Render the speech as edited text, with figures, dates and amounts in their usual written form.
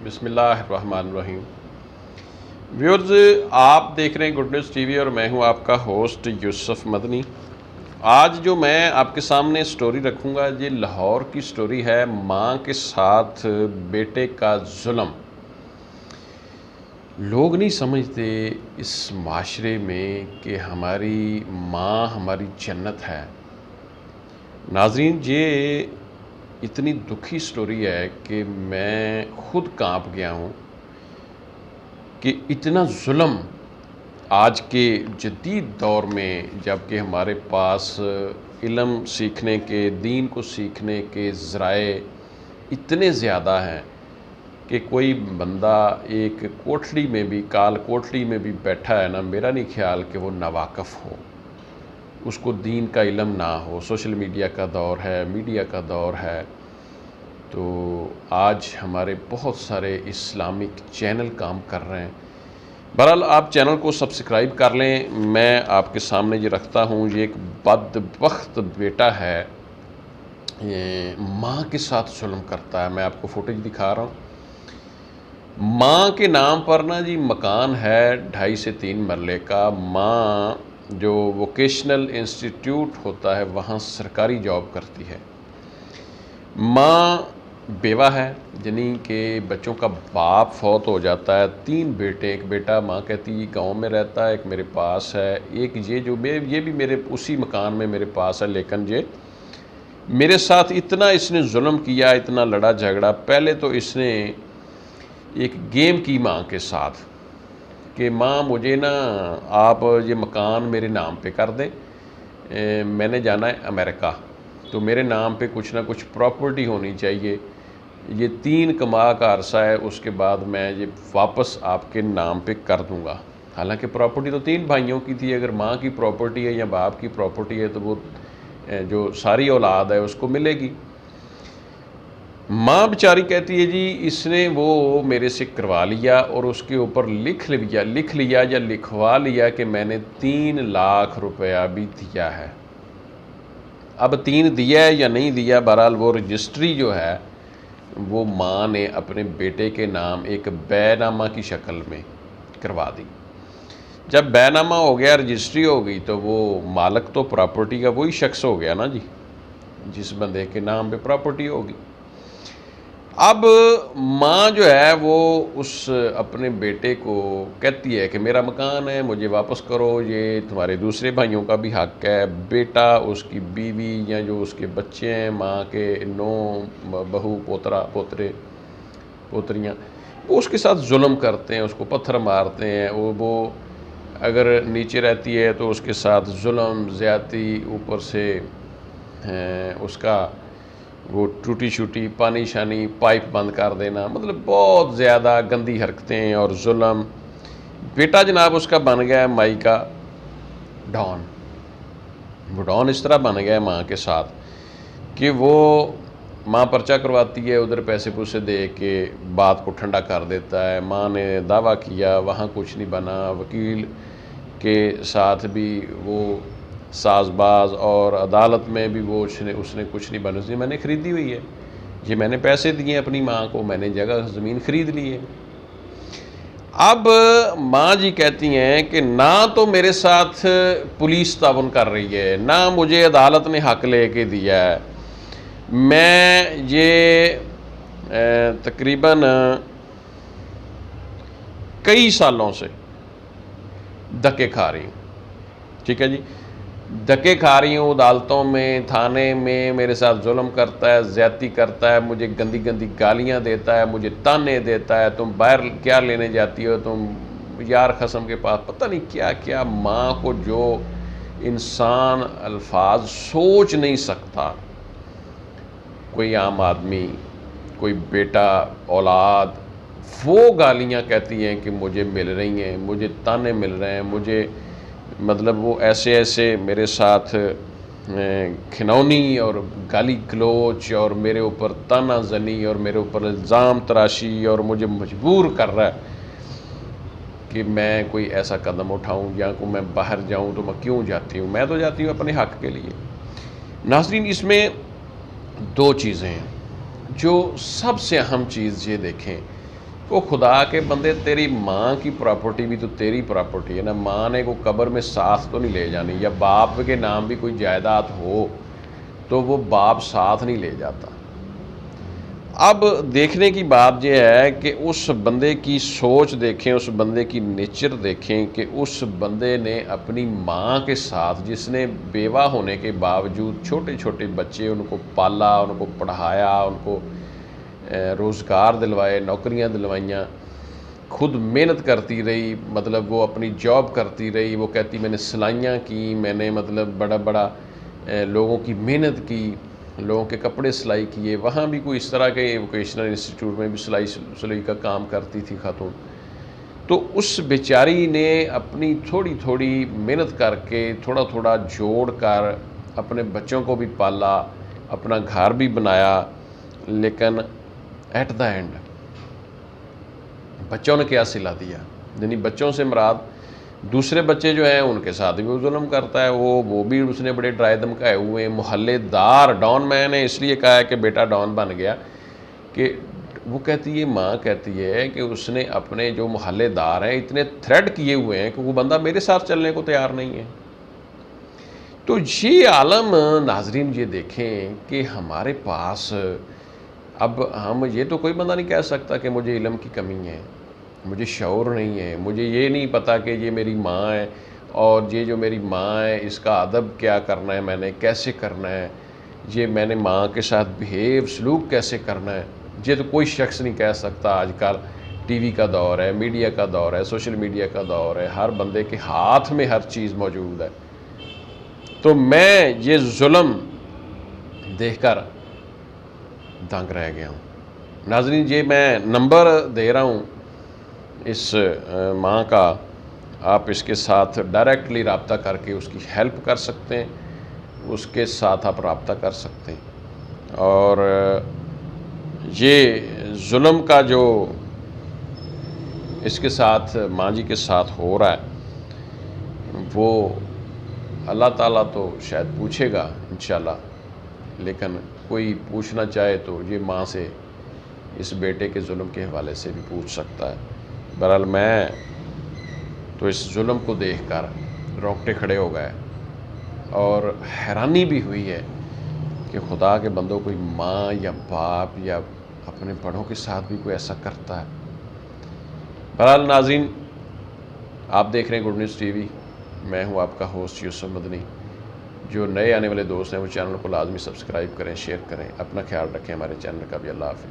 بسم اللہ الرحمن الرحیم۔ ویورز، آپ دیکھ رہے ہیں گڈ نیوز ٹی وی اور میں ہوں آپ کا ہوسٹ یوسف مدنی۔ آج جو میں آپ کے سامنے سٹوری رکھوں گا یہ لاہور کی سٹوری ہے، ماں کے ساتھ بیٹے کا ظلم۔ لوگ نہیں سمجھتے اس معاشرے میں کہ ہماری ماں ہماری جنت ہے۔ ناظرین، یہ اتنی دکھی سٹوری ہے کہ میں خود کانپ گیا ہوں کہ اتنا ظلم آج کے جدید دور میں، جب کہ ہمارے پاس علم سیکھنے کے، دین کو سیکھنے کے ذرائع اتنے زیادہ ہیں کہ کوئی بندہ ایک کوٹھڑی میں بھی، کال کوٹھڑی میں بھی بیٹھا ہے نا، میرا نہیں خیال کہ وہ ناواقف ہو، اس کو دین کا علم نہ ہو۔ سوشل میڈیا کا دور ہے، میڈیا کا دور ہے، تو آج ہمارے بہت سارے اسلامک چینل کام کر رہے ہیں۔ بہرحال آپ چینل کو سبسکرائب کر لیں۔ میں آپ کے سامنے یہ رکھتا ہوں، یہ ایک بدبخت بیٹا ہے، ماں کے ساتھ ظلم کرتا ہے۔ میں آپ کو فوٹیج دکھا رہا ہوں۔ ماں کے نام پر نا جی مکان ہے 2.5 سے 3 مرلے کا۔ ماں جو ووکیشنل انسٹیٹیوٹ ہوتا ہے وہاں سرکاری جاب کرتی ہے۔ ماں بیوہ ہے، یعنی کہ بچوں کا باپ فوت ہو جاتا ہے۔ 3 بیٹے، ایک بیٹا ماں کہتی ہے گاؤں میں رہتا ہے، ایک میرے پاس ہے، ایک یہ بھی میرے اسی مکان میں میرے پاس ہے، لیکن یہ میرے ساتھ اتنا اس نے ظلم کیا، اتنا لڑا جھگڑا۔ پہلے تو اس نے ایک گیم کی ماں کے ساتھ کہ ماں مجھے نا آپ یہ مکان میرے نام پہ کر دیں، میں نے جانا ہے امریکہ، تو میرے نام پہ کچھ نہ کچھ پراپرٹی ہونی چاہیے، یہ 3 کما کا عرصہ ہے، اس کے بعد میں یہ واپس آپ کے نام پہ کر دوں گا۔ حالانکہ پراپرٹی تو 3 بھائیوں کی تھی، اگر ماں کی پراپرٹی ہے یا باپ کی پراپرٹی ہے تو وہ جو ساری اولاد ہے اس کو ملے گی۔ ماں بیچاری کہتی ہے جی اس نے وہ میرے سے کروا لیا اور اس کے اوپر لکھ لیا یا لکھوا لیا کہ میں نے 3 لاکھ روپیہ بھی دیا ہے۔ اب 3 دیا ہے یا نہیں دیا، بہرحال وہ رجسٹری جو ہے وہ ماں نے اپنے بیٹے کے نام ایک بے نامہ کی شکل میں کروا دی۔ جب بے نامہ ہو گیا، رجسٹری ہو گئی، تو وہ مالک تو پراپرٹی کا وہی شخص ہو گیا نا جی، جس بندے کے نام پہ پراپرٹی ہوگی۔ اب ماں جو ہے وہ اس اپنے بیٹے کو کہتی ہے کہ میرا مکان ہے، مجھے واپس کرو، یہ تمہارے دوسرے بھائیوں کا بھی حق ہے۔ بیٹا، اس کی بیوی یا جو اس کے بچے ہیں، ماں کے 9 بہو پوتریاں، وہ اس کے ساتھ ظلم کرتے ہیں، اس کو پتھر مارتے ہیں۔ وہ اگر نیچے رہتی ہے تو اس کے ساتھ ظلم زیادتی، اوپر سے اس کا وہ ٹوٹی شوٹی پانی شانی پائپ بند کر دینا، مطلب بہت زیادہ گندی حرکتیں اور ظلم۔ بیٹا جناب اس کا بن گیا ہے مائی کا ڈان۔ وہ ڈان اس طرح بن گیا ہے ماں کے ساتھ کہ وہ ماں پرچہ کرواتی ہے، ادھر پیسے پوسے دے کے بات کو ٹھنڈا کر دیتا ہے۔ ماں نے دعویٰ کیا، وہاں کچھ نہیں بنا، وکیل کے ساتھ بھی وہ ساز باز، اور عدالت میں بھی وہ اس نے کچھ نہیں بنا، میں نے خریدی ہوئی ہے، یہ میں نے پیسے دیے اپنی ماں کو، میں نے جگہ زمین خرید لی ہے۔ اب ماں جی کہتی ہیں کہ نہ تو میرے ساتھ پولیس تعاون کر رہی ہے، نہ مجھے عدالت نے حق لے کے دیا ہے، میں یہ تقریباً کئی سالوں سے دھکے کھا رہی ہوں۔ ٹھیک ہے جی، دھکے کھا رہی ہوں، عدالتوں میں، تھانے میں میرے ساتھ ظلم کرتا ہے، زیادتی کرتا ہے، مجھے گندی گندی گالیاں دیتا ہے، مجھے تانے دیتا ہے، تم باہر کیا لینے جاتی ہو، تم یار قسم کے پاس، پتہ نہیں کیا کیا۔ ماں کو جو انسان الفاظ سوچ نہیں سکتا، کوئی عام آدمی، کوئی بیٹا، اولاد، وہ گالیاں کہتی ہیں کہ مجھے مل رہی ہیں، مجھے تانے مل رہے ہیں، مجھے مطلب وہ ایسے میرے ساتھ کھنونی اور گالی گلوچ اور میرے اوپر تانا زنی اور میرے اوپر الزام تراشی، اور مجھے مجبور کر رہا ہے کہ میں کوئی ایسا قدم اٹھاؤں یا کو میں باہر جاؤں۔ تو میں کیوں جاتی ہوں؟ میں تو جاتی ہوں اپنے حق کے لیے۔ ناظرین، اس میں 2 چیزیں ہیں۔ جو سب سے اہم چیز یہ دیکھیں وہ خدا کے بندے، تیری ماں کی پراپرٹی بھی تو تیری پراپرٹی ہے نا. ماں نے کو قبر میں ساتھ تو نہیں لے جانی، یا باپ کے نام بھی کوئی جائیداد ہو تو وہ باپ ساتھ نہیں لے جاتا. اب دیکھنے کی بات یہ ہے کہ اس بندے کی سوچ دیکھیں، اس بندے کی نیچر دیکھیں کہ اس بندے نے اپنی ماں کے ساتھ، جس نے بیوہ ہونے کے باوجود چھوٹے چھوٹے بچے ان کو پالا، ان کو پڑھایا، ان کو روزگار دلوائے، نوکریاں دلوائیاں، خود محنت کرتی رہی، مطلب وہ اپنی جاب کرتی رہی. وہ کہتی میں نے سلائیاں کی، میں نے مطلب بڑا بڑا لوگوں کی محنت کی، لوگوں کے کپڑے سلائی کیے. وہاں بھی کوئی اس طرح کے ووکیشنل انسٹیٹیوٹ میں بھی سلائی کا کام کرتی تھی خاتون. تو اس بیچاری نے اپنی تھوڑی تھوڑی محنت کر کے، تھوڑا تھوڑا جوڑ کر اپنے بچوں کو بھی پالا، اپنا گھر بھی بنایا. لیکن ایٹ دا اینڈ بچوں نے کیا سلا دیا؟ یعنی بچوں سے مراد دوسرے بچے جو ہیں ان کے ساتھ بھی وہ ظلم کرتا ہے. وہ بھی اس نے بڑے ڈرائے دھمکائے ہوئے ہیں. محلے دار ڈان، میں نے اس لیے کہا ہے کہ بیٹا ڈان بن گیا کہ وہ کہتی ہے، ماں کہتی ہے کہ اس نے اپنے جو محلے دار ہیں اتنے تھریٹ کیے ہوئے ہیں کہ وہ بندہ میرے ساتھ چلنے کو تیار نہیں ہے. تو یہ عالم ناظرین یہ دیکھیں کہ ہمارے پاس اب ہم یہ تو کوئی بندہ نہیں کہہ سکتا کہ مجھے علم کی کمی ہے، مجھے شعور نہیں ہے، مجھے یہ نہیں پتہ کہ یہ میری ماں ہے اور یہ جو میری ماں ہے اس کا ادب کیا کرنا ہے، میں نے کیسے کرنا ہے، یہ میں نے ماں کے ساتھ بیہیو سلوک کیسے کرنا ہے. یہ تو کوئی شخص نہیں کہہ سکتا. آج کل ٹی وی کا دور ہے، میڈیا کا دور ہے، سوشل میڈیا کا دور ہے، ہر بندے کے ہاتھ میں ہر چیز موجود ہے. تو میں یہ ظلم دیکھ کر دنگ رہ گیا ہوں. ناظرین، یہ میں نمبر دے رہا ہوں اس ماں کا، آپ اس کے ساتھ ڈائریکٹلی رابطہ کر کے اس کی ہیلپ کر سکتے ہیں، اس کے ساتھ آپ رابطہ کر سکتے ہیں. اور یہ ظلم کا جو اس کے ساتھ ماں جی کے ساتھ ہو رہا ہے وہ اللہ تعالیٰ تو شاید پوچھے گا انشاءاللہ، لیکن کوئی پوچھنا چاہے تو یہ ماں سے اس بیٹے کے ظلم کے حوالے سے بھی پوچھ سکتا ہے. بہرحال میں تو اس ظلم کو دیکھ کر رونگٹے کھڑے ہو گئے اور حیرانی بھی ہوئی ہے کہ خدا کے بندوں کوئی ماں یا باپ یا اپنے بڑوں کے ساتھ بھی کوئی ایسا کرتا ہے. بہرحال ناظرین، آپ دیکھ رہے ہیں گڈ نیوز ٹی وی. میں ہوں آپ کا ہوسٹ یوسف مدنی. جو نئے آنے والے دوست ہیں وہ چینل کو لازمی سبسکرائب کریں، شیئر کریں. اپنا خیال رکھیں، ہمارے چینل کا بھی. اللہ حافظ.